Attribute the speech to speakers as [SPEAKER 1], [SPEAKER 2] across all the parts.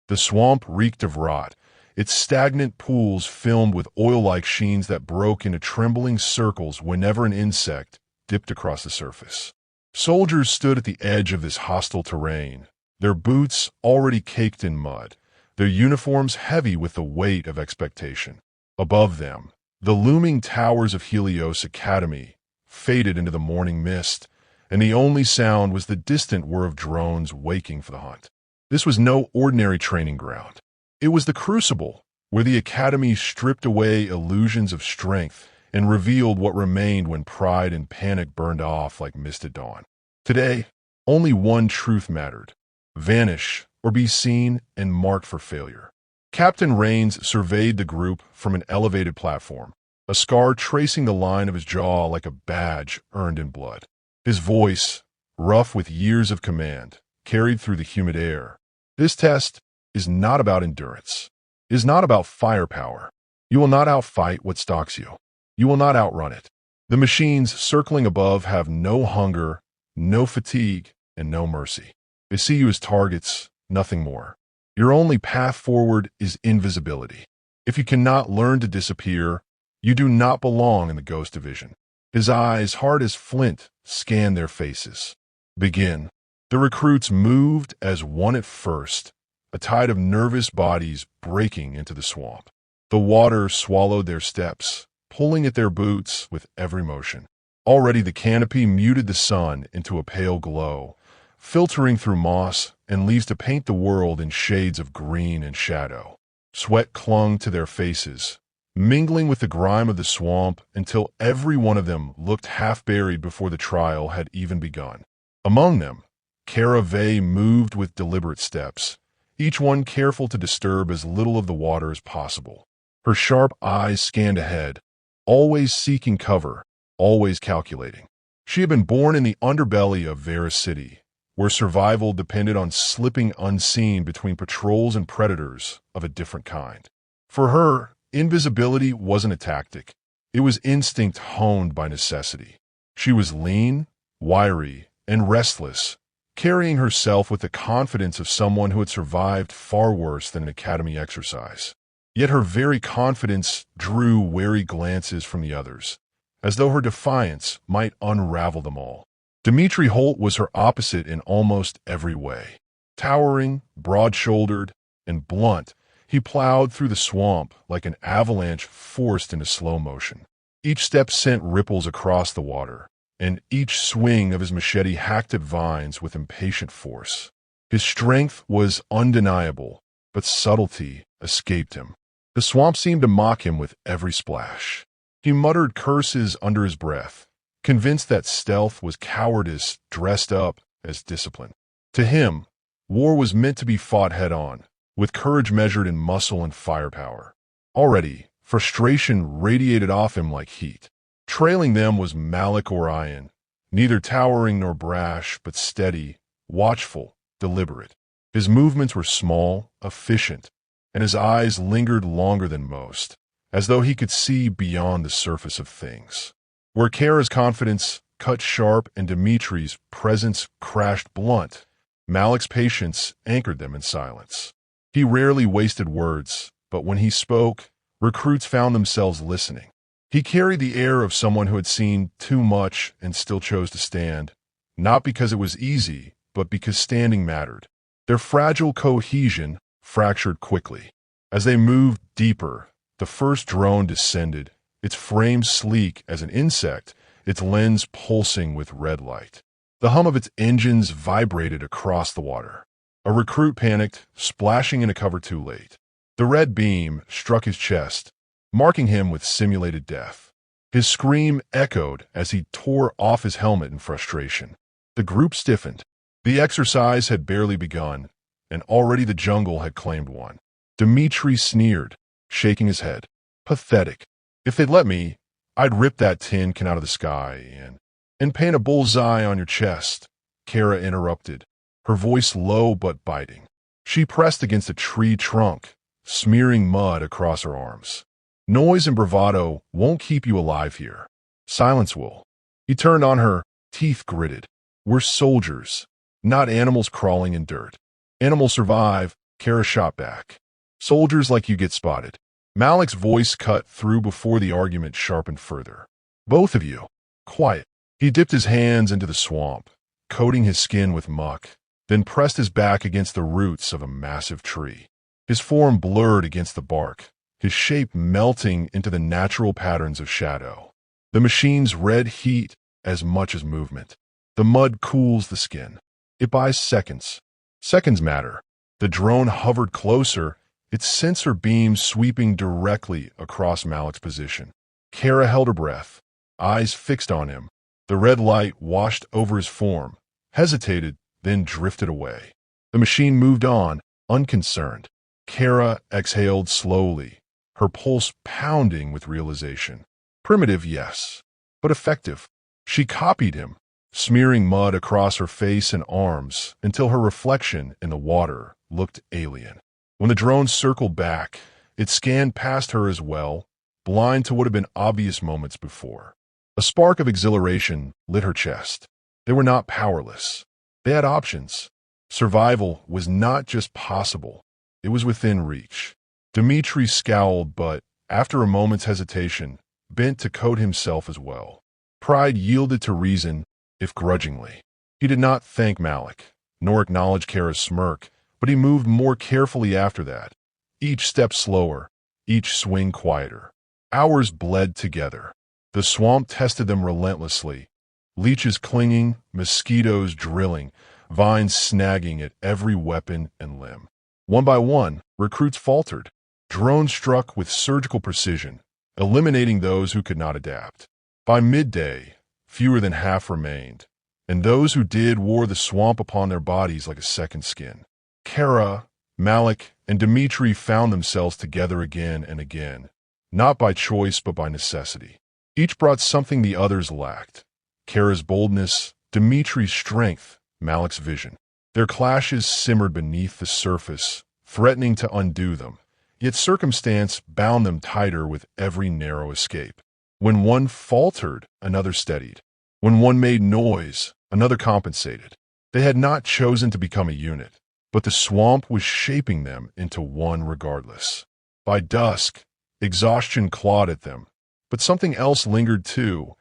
[SPEAKER 1] The swamp reeked of rot, its stagnant pools filmed with oil-like sheens that broke into trembling circles whenever an insect dipped across the surface. Soldiers stood at the edge of this hostile terrain, their boots already caked in mud, their uniforms heavy with the weight of expectation. Above them, the looming towers of Helios Academy faded into the morning mist, and the only sound was the distant whir of drones waking for the hunt. This was no ordinary training ground. It was the crucible, where the Academy stripped away illusions of strength and revealed what remained when pride and panic burned off like mist at dawn. Today, only one truth mattered: vanish or be seen and marked for failure. Captain Rains surveyed the group from an elevated platform, a scar tracing the line of his jaw like a badge earned in blood. His voice, rough with years of command, carried through the humid air. This test is not about endurance. It is not about firepower. You will not outfight what stalks you. You will not outrun it. The machines circling above have no hunger, no fatigue, and no mercy. They see you as targets, nothing more. Your only path forward is invisibility. If you cannot learn to disappear, you do not belong in the Ghost Division. His eyes, hard as flint, scanned their faces. Begin. The recruits moved as one at first, a tide of nervous bodies breaking into the swamp. The water swallowed their steps, pulling at their boots with every motion. Already the canopy muted the sun into a pale glow, filtering through moss and leaves to paint the world in shades of green and shadow. Sweat clung to their faces, mingling with the grime of the swamp until every one of them looked half-buried before the trial had even begun. Among them, Kara Vey moved with deliberate steps, each one careful to disturb as little of the water as possible. Her sharp eyes scanned ahead, always seeking cover, always calculating. She had been born in the underbelly of Vera City, where survival depended on slipping unseen between patrols and predators of a different kind. For her, invisibility wasn't a tactic. It was instinct honed by necessity. She was lean, wiry, and restless, carrying herself with the confidence of someone who had survived far worse than an academy exercise. Yet her very confidence drew wary glances from the others, as though her defiance might unravel them all. Dimitri Holt was her opposite in almost every way. Towering, broad-shouldered, and blunt, he plowed through the swamp like an avalanche forced into slow motion. Each step sent ripples across the water, and each swing of his machete hacked at vines with impatient force. His strength was undeniable, but subtlety escaped him. The swamp seemed to mock him with every splash. He muttered curses under his breath, convinced that stealth was cowardice dressed up as discipline. To him, war was meant to be fought head-on, with courage measured in muscle and firepower. Already, frustration radiated off him like heat. Trailing them was Malik Orion, neither towering nor brash, but steady, watchful, deliberate. His movements were small, efficient, and his eyes lingered longer than most, as though he could see beyond the surface of things. Where Kara's confidence cut sharp and Dimitri's presence crashed blunt, Malik's patience anchored them in silence. He rarely wasted words, but when he spoke, recruits found themselves listening. He carried the air of someone who had seen too much and still chose to stand, not because it was easy, but because standing mattered. Their fragile cohesion fractured quickly. As they moved deeper, the first drone descended, its frame sleek as an insect, its lens pulsing with red light. The hum of its engines vibrated across the water. A recruit panicked, splashing into cover too late. The red beam struck his chest, marking him with simulated death. His scream echoed as he tore off his helmet in frustration. The group stiffened. The exercise had barely begun, and already the jungle had claimed one. Dimitri sneered, shaking his head. Pathetic. If they'd let me, I'd rip that tin can out of the sky and paint a bullseye on your chest, Kara interrupted, her voice low but biting. She pressed against a tree trunk, smearing mud across her arms. Noise and bravado won't keep you alive here. Silence will. He turned on her, teeth gritted. We're soldiers, not animals crawling in dirt. Animals survive, Kara shot back. Soldiers like you get spotted. Malik's voice cut through before the argument sharpened further. Both of you. Quiet. He dipped his hands into the swamp, coating his skin with muck, then pressed his back against the roots of a massive tree. His form blurred against the bark, his shape melting into the natural patterns of shadow. The machine's red heat as much as movement. The mud cools the skin. It buys seconds. Seconds matter. The drone hovered closer, its sensor beams sweeping directly across Malik's position. Kara held her breath, eyes fixed on him. The red light washed over his form, hesitated, then drifted away. The machine moved on, unconcerned. Kara exhaled slowly, her pulse pounding with realization. Primitive, yes, but effective. She copied him, smearing mud across her face and arms until her reflection in the water looked alien. When the drone circled back, it scanned past her as well, blind to what had been obvious moments before. A spark of exhilaration lit her chest. They were not powerless. They had options. Survival was not just possible, it was within reach. Dmitri scowled, but, after a moment's hesitation, bent to coat himself as well. Pride yielded to reason, if grudgingly. He did not thank Malik, nor acknowledge Kara's smirk, but he moved more carefully after that, each step slower, each swing quieter. Hours bled together. The swamp tested them relentlessly, leeches clinging, mosquitoes drilling, vines snagging at every weapon and limb. One by one, recruits faltered. Drones struck with surgical precision, eliminating those who could not adapt. By midday, fewer than half remained, and those who did wore the swamp upon their bodies like a second skin. Kara, Malik, and Dmitri found themselves together again and again, not by choice but by necessity. Each brought something the others lacked. Kara's boldness, Dmitri's strength, Malik's vision. Their clashes simmered beneath the surface, threatening to undo them, yet circumstance bound them tighter with every narrow escape. When one faltered, another steadied. When one made noise, another compensated. They had not chosen to become a unit, but the swamp was shaping them into one regardless. By dusk, exhaustion clawed at them, but something else lingered too,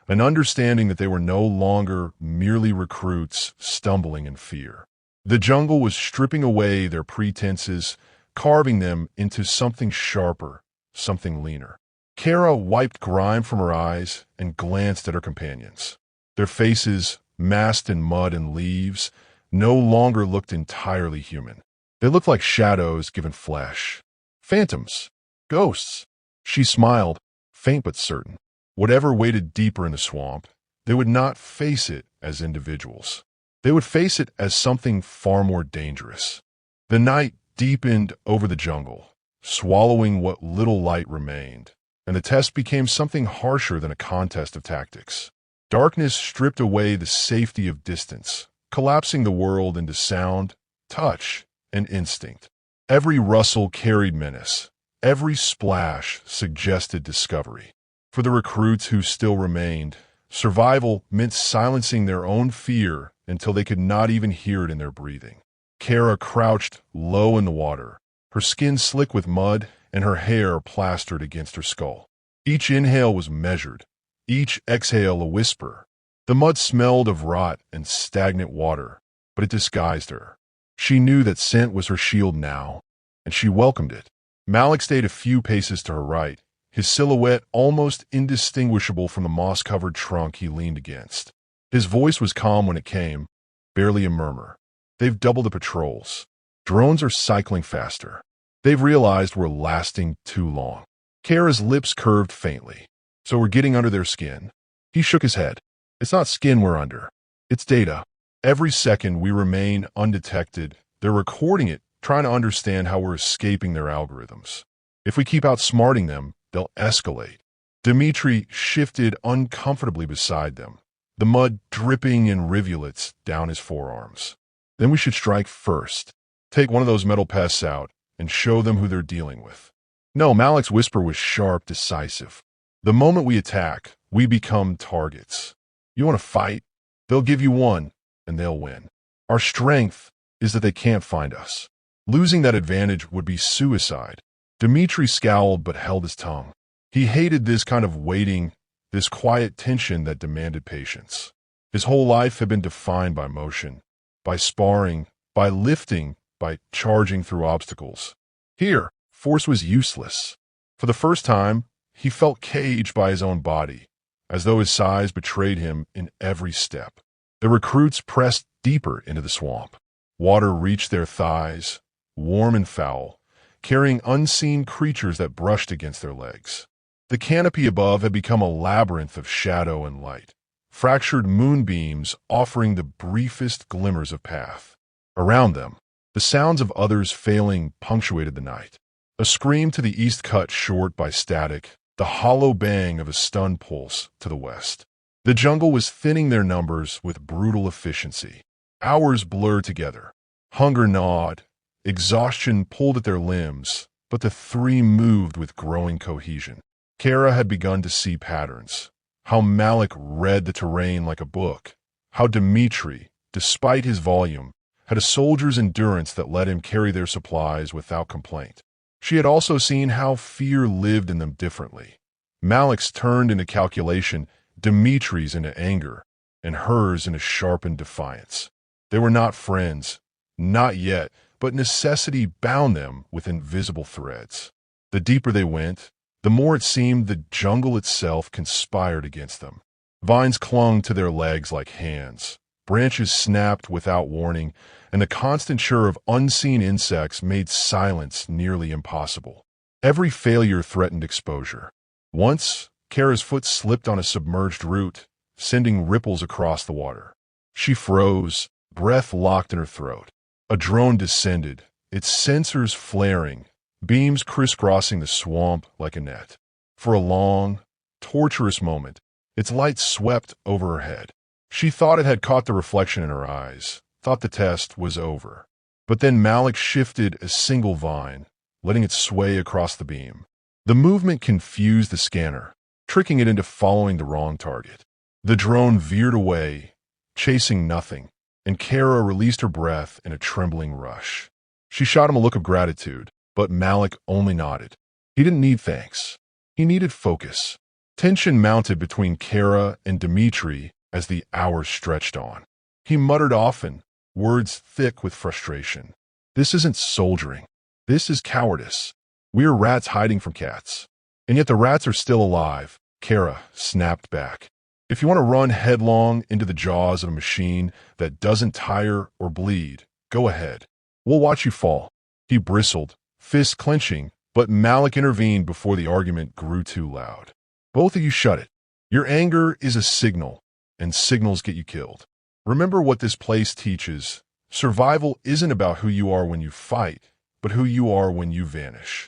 [SPEAKER 1] an understanding that they were no longer merely recruits stumbling in fear. The jungle was stripping away their pretenses, carving them into something sharper, something leaner. Kara wiped grime from her eyes and glanced at her companions. Their faces, masked in mud and leaves, no longer looked entirely human. They looked like shadows given flesh. Phantoms. Ghosts. She smiled, faint but certain. Whatever waited deeper in the swamp, they would not face it as individuals. They would face it as something far more dangerous. The night deepened over the jungle, swallowing what little light remained, and the test became something harsher than a contest of tactics. Darkness stripped away the safety of distance, collapsing the world into sound, touch, and instinct. Every rustle carried menace. Every splash suggested discovery. For the recruits who still remained, survival meant silencing their own fear until they could not even hear it in their breathing. Kara crouched low in the water, her skin slick with mud and her hair plastered against her skull. Each inhale was measured, each exhale a whisper. The mud smelled of rot and stagnant water, but it disguised her. She knew that scent was her shield now, and she welcomed it. Malik stayed a few paces to her right, his silhouette almost indistinguishable from the moss-covered trunk he leaned against. His voice was calm when it came, barely a murmur. They've doubled the patrols. Drones are cycling faster. They've realized we're lasting too long. Kara's lips curved faintly. So we're getting under their skin. He shook his head. It's not skin we're under. It's data. Every second we remain undetected, they're recording it, trying to understand how we're escaping their algorithms. If we keep outsmarting them, they'll escalate. Dmitri shifted uncomfortably beside them, the mud dripping in rivulets down his forearms. Then we should strike first. Take one of those metal pests out and show them who they're dealing with. No, Malik's whisper was sharp, decisive. The moment we attack, we become targets. You want to fight? They'll give you one, and they'll win. Our strength is that they can't find us. Losing that advantage would be suicide. Dimitri scowled but held his tongue. He hated this kind of waiting, this quiet tension that demanded patience. His whole life had been defined by motion, by sparring, by lifting, by charging through obstacles. Here, force was useless. For the first time, he felt caged by his own body, as though his size betrayed him in every step. The recruits pressed deeper into the swamp. Water reached their thighs, warm and foul, carrying unseen creatures that brushed against their legs. The canopy above had become a labyrinth of shadow and light, fractured moonbeams offering the briefest glimmers of path. Around them, the sounds of others failing punctuated the night. A scream to the east cut short by static, the hollow bang of a stunned pulse to the west. The jungle was thinning their numbers with brutal efficiency. Hours blurred together. Hunger gnawed. Exhaustion pulled at their limbs, but the three moved with growing cohesion. Kara had begun to see patterns. How Malik read the terrain like a book. How Dimitri, despite his volume, had a soldier's endurance that let him carry their supplies without complaint. She had also seen how fear lived in them differently. Malik's turned into calculation, Dimitri's into anger, and hers into sharpened defiance. They were not friends, not yet, but necessity bound them with invisible threads. The deeper they went, the more it seemed the jungle itself conspired against them. Vines clung to their legs like hands. Branches snapped without warning, and the constant chirr of unseen insects made silence nearly impossible. Every failure threatened exposure. Once, Kara's foot slipped on a submerged root, sending ripples across the water. She froze, breath locked in her throat. A drone descended, its sensors flaring, beams crisscrossing the swamp like a net. For a long, torturous moment, its light swept over her head. She thought it had caught the reflection in her eyes, thought the test was over. But then Malik shifted a single vine, letting it sway across the beam. The movement confused the scanner, tricking it into following the wrong target. The drone veered away, chasing nothing, and Kara released her breath in a trembling rush. She shot him a look of gratitude, but Malik only nodded. He didn't need thanks. He needed focus. Tension mounted between Kara and Dimitri as the hours stretched on. He muttered often, words thick with frustration. This isn't soldiering. This is cowardice. We're rats hiding from cats. And yet the rats are still alive, Kara snapped back. If you want to run headlong into the jaws of a machine that doesn't tire or bleed, go ahead. We'll watch you fall. He bristled, fists clenching, but Malik intervened before the argument grew too loud. Both of you shut it. Your anger is a signal, and signals get you killed. Remember what this place teaches. Survival isn't about who you are when you fight, but who you are when you vanish.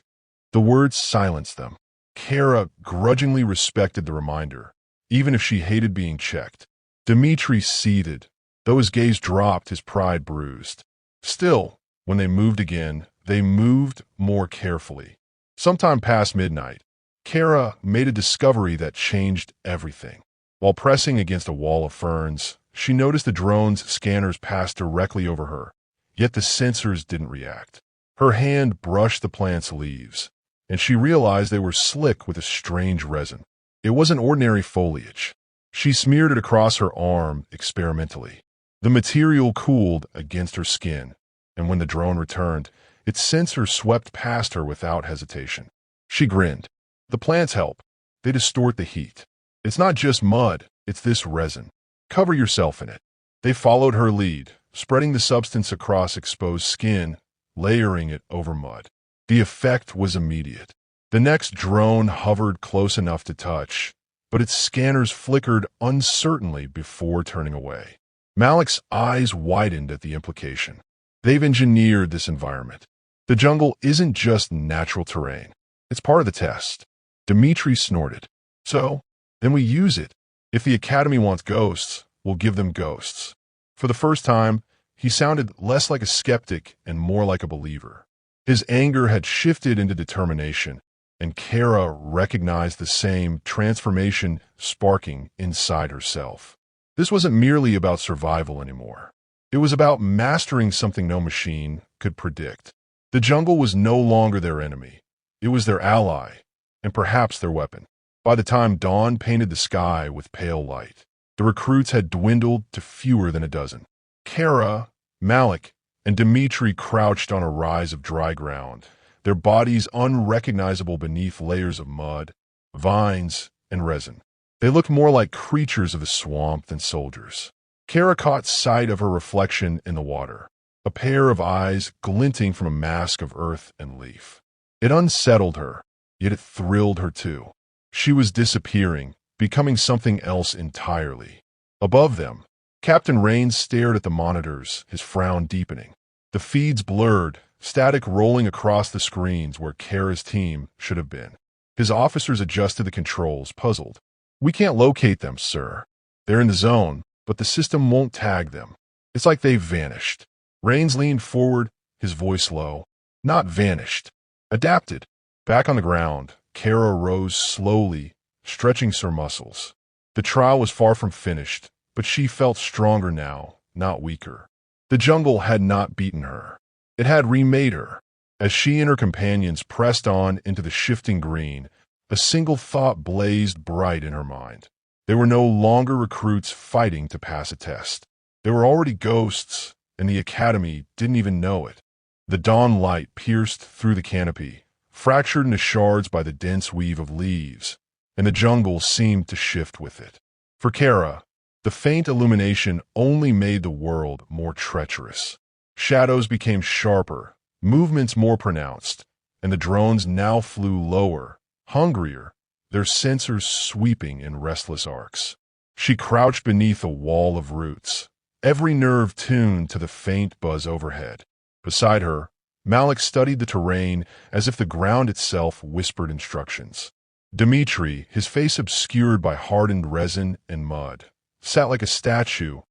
[SPEAKER 1] The words silenced them. Kara grudgingly respected the reminder, even if she hated being checked. Dimitri seethed. Though his gaze dropped, his pride bruised. Still, when they moved again, they moved more carefully. Sometime past midnight, Kara made a discovery that changed everything. While pressing against a wall of ferns, she noticed the drone's scanners pass directly over her, yet the sensors didn't react. Her hand brushed the plant's leaves, and she realized they were slick with a strange resin. It wasn't ordinary foliage. She smeared it across her arm experimentally. The material cooled against her skin, and when the drone returned, its sensor swept past her without hesitation. She grinned. The plants help. They distort the heat. It's not just mud, it's this resin. Cover yourself in it. They followed her lead, spreading the substance across exposed skin, layering it over mud. The effect was immediate. The next drone hovered close enough to touch, but its scanners flickered uncertainly before turning away. Malik's eyes widened at the implication. They've engineered this environment. The jungle isn't just natural terrain. It's part of the test. Dimitri snorted. So, then we use it. If the Academy wants ghosts, we'll give them ghosts. For the first time, he sounded less like a skeptic and more like a believer. His anger had shifted into determination, and Kara recognized the same transformation sparking inside herself. This wasn't merely about survival anymore. It was about mastering something no machine could predict. The jungle was no longer their enemy. It was their ally, and perhaps their weapon. By the time dawn painted the sky with pale light, the recruits had dwindled to fewer than a dozen. Kara, Malik, and Dimitri crouched on a rise of dry ground, their bodies unrecognizable beneath layers of mud, vines, and resin. They looked more like creatures of the swamp than soldiers. Kara caught sight of her reflection in the water, a pair of eyes glinting from a mask of earth and leaf. It unsettled her, yet it thrilled her too. She was disappearing, becoming something else entirely. Above them, Captain Rains stared at the monitors, his frown deepening. The feeds blurred, static rolling across the screens where Kara's team should have been. His officers adjusted the controls, puzzled. "We can't locate them, sir. They're in the zone, but the system won't tag them. It's like they've vanished." Rains leaned forward, his voice low. "Not vanished. Adapted." Back on the ground, Kara rose slowly, stretching her muscles. The trial was far from finished, but she felt stronger now, not weaker. The jungle had not beaten her. It had remade her. As she and her companions pressed on into the shifting green, a single thought blazed bright in her mind. They were no longer recruits fighting to pass a test. They were already ghosts, and the academy didn't even know it. The dawn light pierced through the canopy, fractured into shards by the dense weave of leaves, and the jungle seemed to shift with it. For Kara, the faint illumination only made the world more treacherous. Shadows became sharper, movements more pronounced, and the drones now flew lower, hungrier, their sensors sweeping in restless arcs. She crouched beneath a wall of roots, every nerve tuned to the faint buzz overhead. Beside her, Malik studied the terrain as if the ground itself whispered instructions. Dimitri, his face obscured by hardened resin and mud, sat like a statue,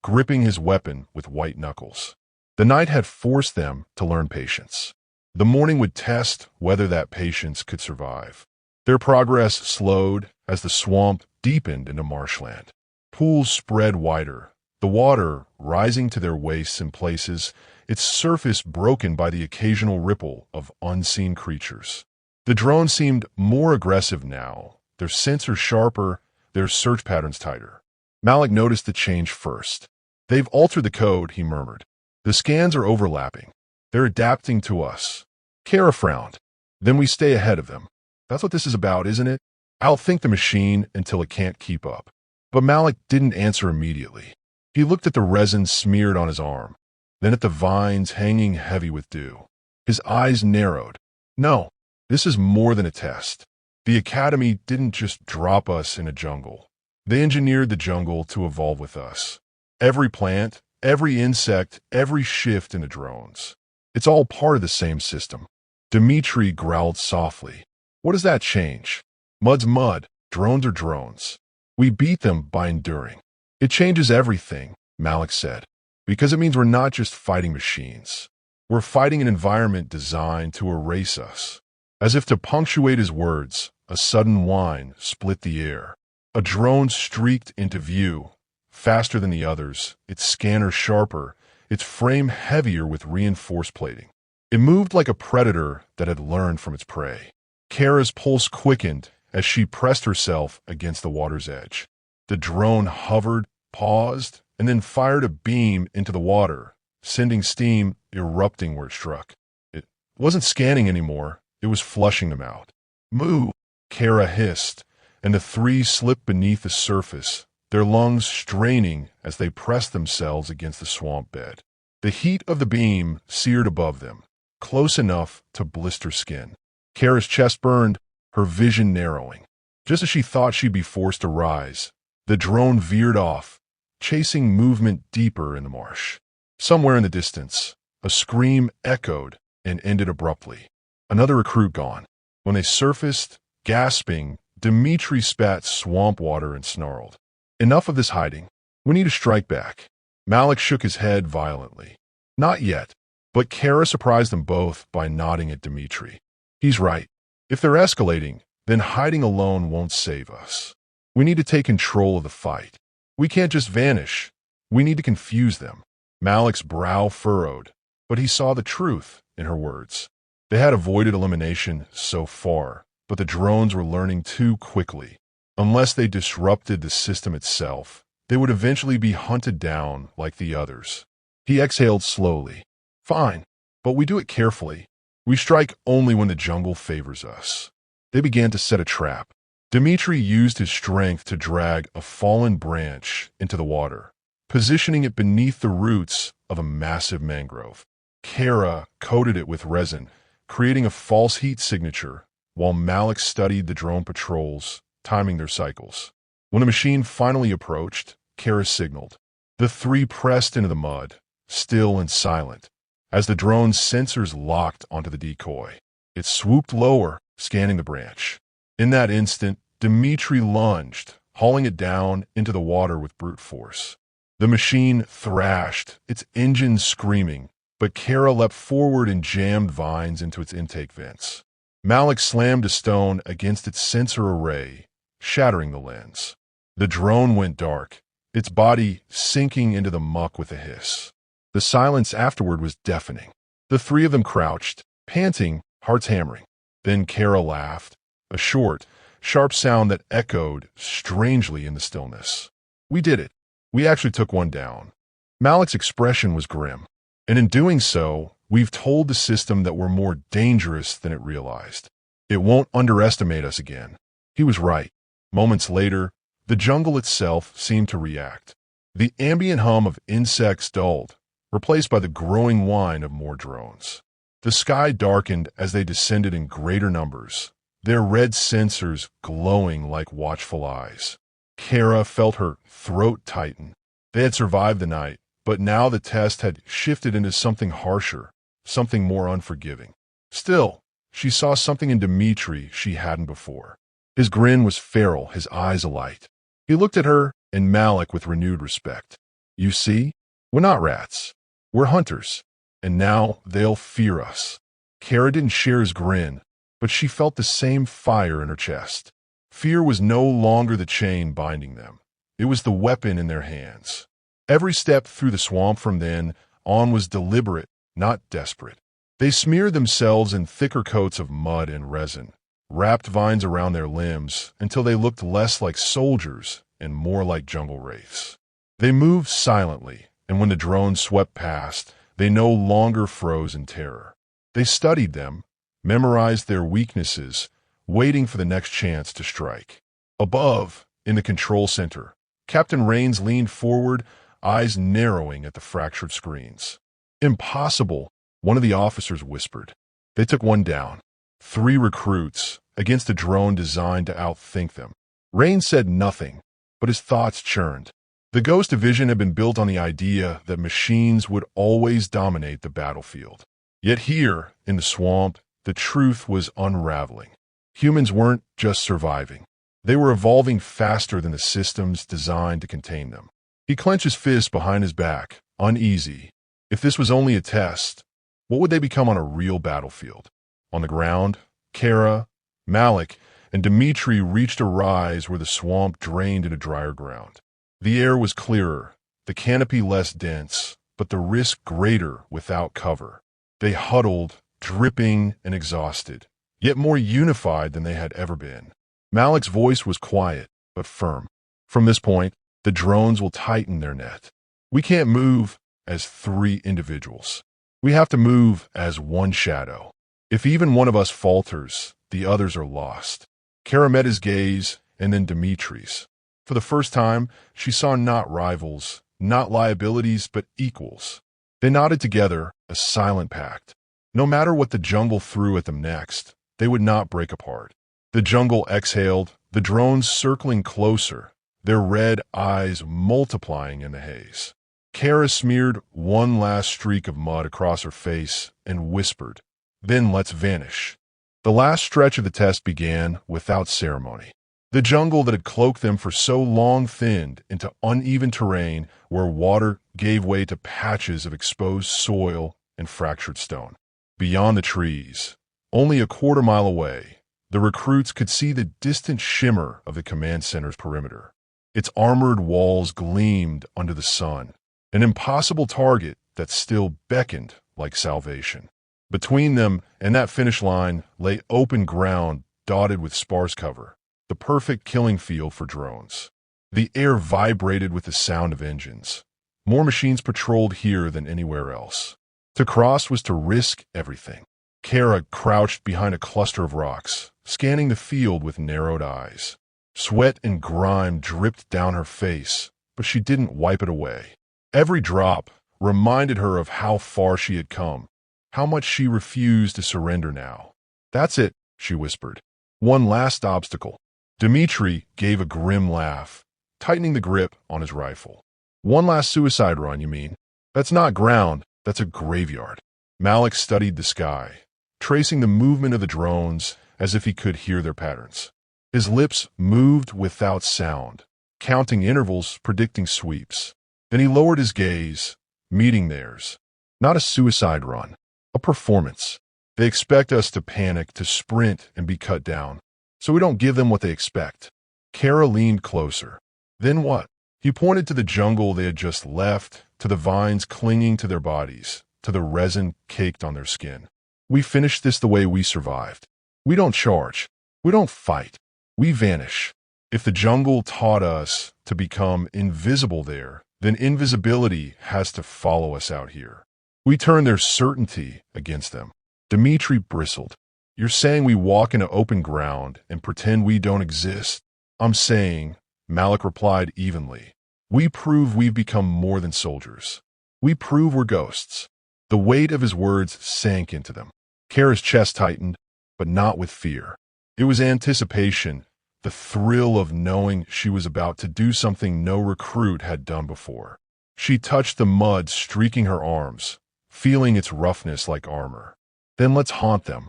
[SPEAKER 1] gripping his weapon with white knuckles. The night had forced them to learn patience. The morning would test whether that patience could survive. Their progress slowed as the swamp deepened into marshland. Pools spread wider, the water rising to their waists in places, its surface broken by the occasional ripple of unseen creatures. The drones seemed more aggressive now, their sensors sharper, their search patterns tighter. Malik noticed the change first. "They've altered the code," he murmured. "The scans are overlapping. They're adapting to us." Kara frowned. "Then we stay ahead of them. That's what this is about, isn't it? Outthink the machine until it can't keep up." But Malik didn't answer immediately. He looked at the resin smeared on his arm, then at the vines hanging heavy with dew. His eyes narrowed. "No, this is more than a test. The Academy didn't just drop us in a jungle. They engineered the jungle to evolve with us. Every plant, every insect, every shift in the drones. It's all part of the same system." Dimitri growled softly. "What does that change? Mud's mud, drones are drones. We beat them by enduring." "It changes everything," Malik said, "because it means we're not just fighting machines. We're fighting an environment designed to erase us." As if to punctuate his words, a sudden whine split the air. A drone streaked into view, faster than the others, its scanner sharper, its frame heavier with reinforced plating. It moved like a predator that had learned from its prey. Kara's pulse quickened as she pressed herself against the water's edge. The drone hovered, paused, and then fired a beam into the water, sending steam erupting where it struck. It wasn't scanning anymore, it was flushing them out. "Move," Kara hissed, and the three slipped beneath the surface, their lungs straining as they pressed themselves against the swamp bed. The heat of the beam seared above them, close enough to blister skin. Kara's chest burned, her vision narrowing. Just as she thought she'd be forced to rise, the drone veered off, chasing movement deeper in the marsh. Somewhere in the distance, a scream echoed and ended abruptly. Another recruit gone. When they surfaced, gasping, Dimitri spat swamp water and snarled. "Enough of this hiding. We need to strike back." Malik shook his head violently. "Not yet." But Kara surprised them both by nodding at Dimitri. "He's right. If they're escalating, then hiding alone won't save us. We need to take control of the fight. We can't just vanish. We need to confuse them." Malik's brow furrowed, but he saw the truth. in her words. They had avoided elimination so far, but the drones were learning too quickly. Unless they disrupted the system itself, they would eventually be hunted down like the others. He exhaled slowly. Fine, but we do it carefully. We strike only when the jungle favors us. They began to set a trap. Dimitri used his strength to drag a fallen branch into the water, positioning it beneath the roots of a massive mangrove. Kara coated it with resin, creating a false heat signature, while Malik studied the drone patrols, timing their cycles. When the machine finally approached, Kara signaled. The three pressed into the mud, still and silent, as the drone's sensors locked onto the decoy. It swooped lower, scanning the branch. In that instant, Dimitri lunged, hauling it down into the water with brute force. The machine thrashed, its engine screaming, but Kara leapt forward and jammed vines into its intake vents. Malik slammed a stone against its sensor array, shattering the lens. The drone went dark, its body sinking into the muck with a hiss. The silence afterward was deafening. The three of them crouched, panting, hearts hammering. Then Kara laughed, a short, sharp sound that echoed strangely in the stillness. We did it. We actually took one down. Malik's expression was grim. And in doing so, we've told the system that we're more dangerous than it realized. It won't underestimate us again. He was right. Moments later, the jungle itself seemed to react. The ambient hum of insects dulled, replaced by the growing whine of more drones. The sky darkened as they descended in greater numbers, their red sensors glowing like watchful eyes. Kara felt her throat tighten. They had survived the night, but now the test had shifted into something harsher, something more unforgiving. Still, she saw something in Dimitri she hadn't before. His grin was feral, his eyes alight. He looked at her and Malik with renewed respect. You see, we're not rats. We're hunters, and now they'll fear us. Kara didn't share his grin, but she felt the same fire in her chest. Fear was no longer the chain binding them. It was the weapon in their hands. Every step through the swamp from then on was deliberate, not desperate. They smeared themselves in thicker coats of mud and resin, wrapped vines around their limbs until they looked less like soldiers and more like jungle wraiths. They moved silently, and when the drone swept past, they no longer froze in terror. They studied them, memorized their weaknesses, waiting for the next chance to strike. Above, in the control center, Captain Rains leaned forward, eyes narrowing at the fractured screens. Impossible, one of the officers whispered. They took one down. 3 recruits against a drone designed to outthink them. Rains said nothing, but his thoughts churned. The Ghost Division had been built on the idea that machines would always dominate the battlefield. Yet here, in the swamp, the truth was unraveling. Humans weren't just surviving. They were evolving faster than the systems designed to contain them. He clenched his fist behind his back, uneasy. If this was only a test, what would they become on a real battlefield? On the ground, Kara, Malik, and Dimitri reached a rise where the swamp drained into drier ground. The air was clearer, the canopy less dense, but the risk greater without cover. They huddled, dripping and exhausted, yet more unified than they had ever been. Malik's voice was quiet, but firm. From this point, the drones will tighten their net. We can't move as 3 individuals. We have to move as one shadow. If even one of us falters, the others are lost. Kara met his gaze, and then Dimitri's. For the first time, she saw not rivals, not liabilities, but equals. They nodded together, a silent pact. No matter what the jungle threw at them next, they would not break apart. The jungle exhaled, the drones circling closer, their red eyes multiplying in the haze. Kara smeared one last streak of mud across her face and whispered, "Then let's vanish." The last stretch of the test began without ceremony. The jungle that had cloaked them for so long thinned into uneven terrain where water gave way to patches of exposed soil and fractured stone. Beyond the trees, only a quarter-mile away, the recruits could see the distant shimmer of the command center's perimeter. Its armored walls gleamed under the sun, an impossible target that still beckoned like salvation. Between them and that finish line lay open ground dotted with sparse cover, the perfect killing field for drones. The air vibrated with the sound of engines. More machines patrolled here than anywhere else. To cross was to risk everything. Kara crouched behind a cluster of rocks, scanning the field with narrowed eyes. Sweat and grime dripped down her face, but she didn't wipe it away. Every drop reminded her of how far she had come, how much she refused to surrender now. "That's it," she whispered. "One last obstacle." Dmitri gave a grim laugh, tightening the grip on his rifle. "One last suicide run, you mean? That's not ground, that's a graveyard." Malik studied the sky, tracing the movement of the drones as if he could hear their patterns. His lips moved without sound, counting intervals, predicting sweeps. Then he lowered his gaze, meeting theirs. "Not a suicide run, a performance. They expect us to panic, to sprint and be cut down, so we don't give them what they expect." Kara leaned closer. "Then what?" He pointed to the jungle they had just left, to the vines clinging to their bodies, to the resin caked on their skin. "We finish this the way we survived. We don't charge. We don't fight. We vanish. If the jungle taught us to become invisible there, then invisibility has to follow us out here. We turn their certainty against them." Dmitri bristled. "You're saying we walk into open ground and pretend we don't exist?" "I'm saying," Malik replied evenly, "we prove we've become more than soldiers. We prove we're ghosts." The weight of his words sank into them. Kara's chest tightened, but not with fear. It was anticipation, the thrill of knowing she was about to do something no recruit had done before. She touched the mud streaking her arms, feeling its roughness like armor. "Then let's haunt them."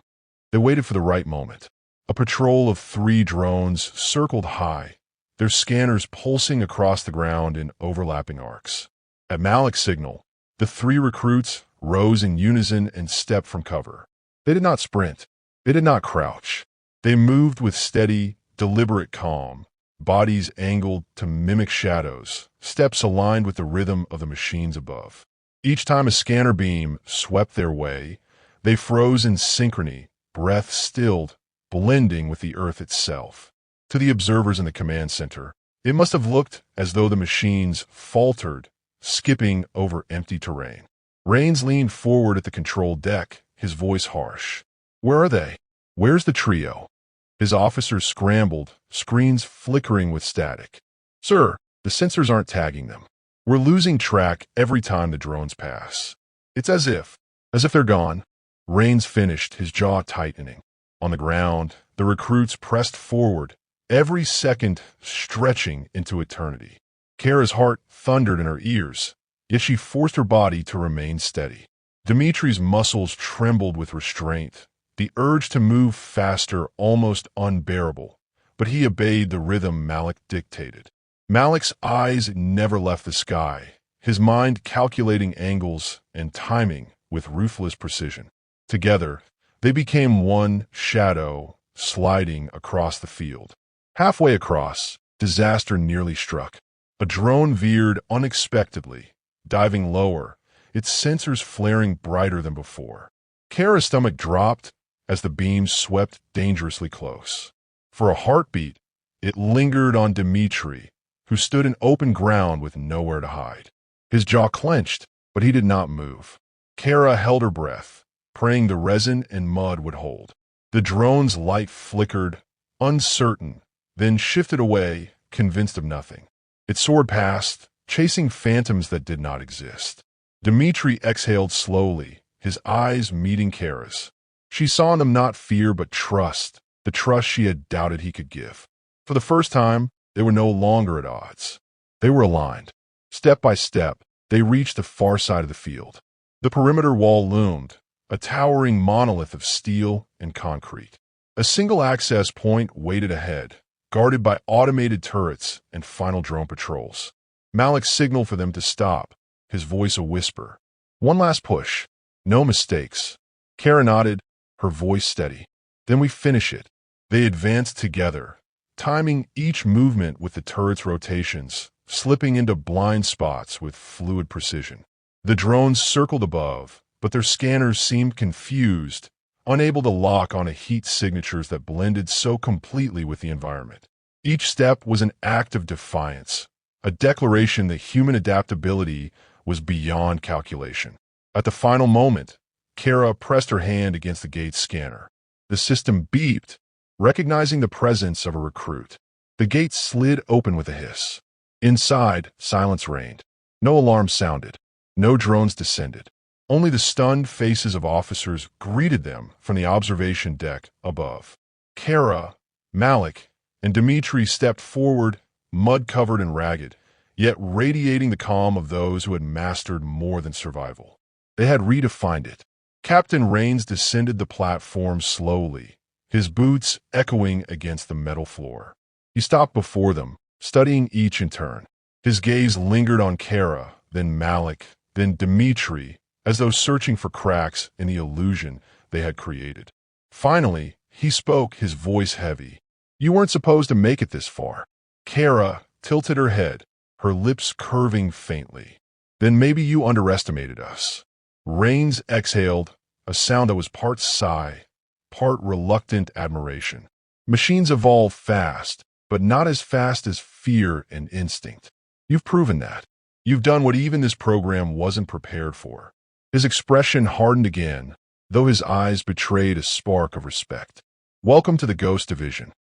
[SPEAKER 1] They waited for the right moment. A patrol of 3 drones circled high, their scanners pulsing across the ground in overlapping arcs. At Malik's signal, the 3 recruits rose in unison and stepped from cover. They did not sprint. They did not crouch. They moved with steady, deliberate calm, bodies angled to mimic shadows, steps aligned with the rhythm of the machines above. Each time a scanner beam swept their way, they froze in synchrony, breath stilled, blending with the earth itself. To the observers in the command center, it must have looked as though the machines faltered, skipping over empty terrain. Rains leaned forward at the control deck, his voice harsh. "Where are they? Where's the trio?" His officers scrambled, screens flickering with static. "Sir, the sensors aren't tagging them. We're losing track every time the drones pass. It's as if they're gone." Rains finished, his jaw tightening. On the ground, the recruits pressed forward, every second stretching into eternity. Kara's heart thundered in her ears, yet she forced her body to remain steady. Dimitri's muscles trembled with restraint, the urge to move faster almost unbearable, but he obeyed the rhythm Malik dictated. Malik's eyes never left the sky, his mind calculating angles and timing with ruthless precision. Together, they became one shadow sliding across the field. Halfway across, disaster nearly struck. A drone veered unexpectedly, diving lower, its sensors flaring brighter than before. Kara's stomach dropped as the beam swept dangerously close. For a heartbeat, it lingered on Dmitri, who stood in open ground with nowhere to hide. His jaw clenched, but he did not move. Kara held her breath, praying the resin and mud would hold. The drone's light flickered, uncertain, then shifted away, convinced of nothing. It soared past, chasing phantoms that did not exist. Dmitri exhaled slowly, his eyes meeting Kara's. She saw in them not fear but trust, the trust she had doubted he could give. For the first time, they were no longer at odds. They were aligned. Step by step, they reached the far side of the field. The perimeter wall loomed, a towering monolith of steel and concrete. A single access point waited ahead, guarded by automated turrets and final drone patrols. Malik signaled for them to stop, his voice a whisper. One last push. No mistakes. Kara nodded, her voice steady. Then we finish it. They advanced together, timing each movement with the turret's rotations, slipping into blind spots with fluid precision. The drones circled above, but their scanners seemed confused, unable to lock onto heat signatures that blended so completely with the environment. Each step was an act of defiance, a declaration that human adaptability was beyond calculation. At the final moment, Kara pressed her hand against the gate's scanner. The system beeped, recognizing the presence of a recruit. The gate slid open with a hiss. Inside, silence reigned. No alarm sounded. No drones descended. Only the stunned faces of officers greeted them from the observation deck above. Kara, Malik, and Dimitri stepped forward, mud-covered and ragged, yet radiating the calm of those who had mastered more than survival. They had redefined it. Captain Rains descended the platform slowly, his boots echoing against the metal floor. He stopped before them, studying each in turn. His gaze lingered on Kara, then Malik, then Dimitri, as though searching for cracks in the illusion they had created. Finally, he spoke, his voice heavy. "You weren't supposed to make it this far." Kara tilted her head, her lips curving faintly. "Then maybe you underestimated us." Rains exhaled, a sound that was part sigh, part reluctant admiration. Machines evolve fast, but not as fast as fear and instinct. You've proven that. You've done what even this program wasn't prepared for. His expression hardened again, though his eyes betrayed a spark of respect. "Welcome to the Ghost Division."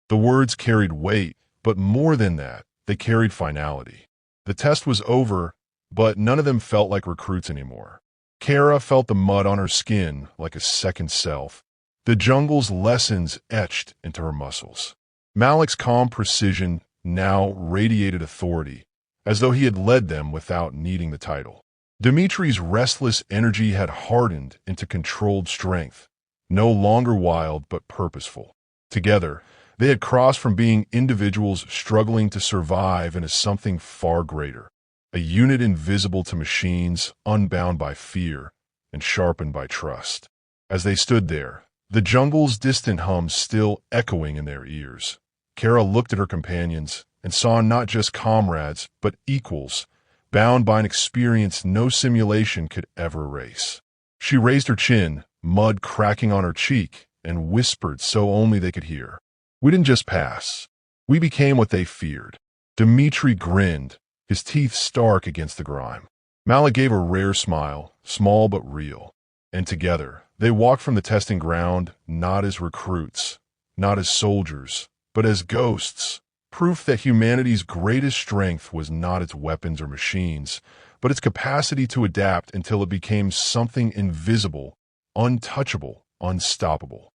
[SPEAKER 1] The words carried weight, but more than that, they carried finality. The test was over, but none of them felt like recruits anymore. Kara felt the mud on her skin like a second self, the jungle's lessons etched into her muscles. Malik's calm precision now radiated authority, as though he had led them without needing the title. Dimitri's restless energy had hardened into controlled strength, no longer wild but purposeful. Together, they had crossed from being individuals struggling to survive into something far greater, a unit invisible to machines, unbound by fear and sharpened by trust. As they stood there, the jungle's distant hum still echoing in their ears, Kara looked at her companions and saw not just comrades, but equals, bound by an experience no simulation could ever erase. She raised her chin, mud cracking on her cheek, and whispered so only they could hear. "We didn't just pass. We became what they feared." Dimitri grinned, his teeth stark against the grime. Malik gave a rare smile, small but real. And together, they walked from the testing ground not as recruits, not as soldiers, but as ghosts, proof that humanity's greatest strength was not its weapons or machines, but its capacity to adapt until it became something invisible, untouchable, unstoppable.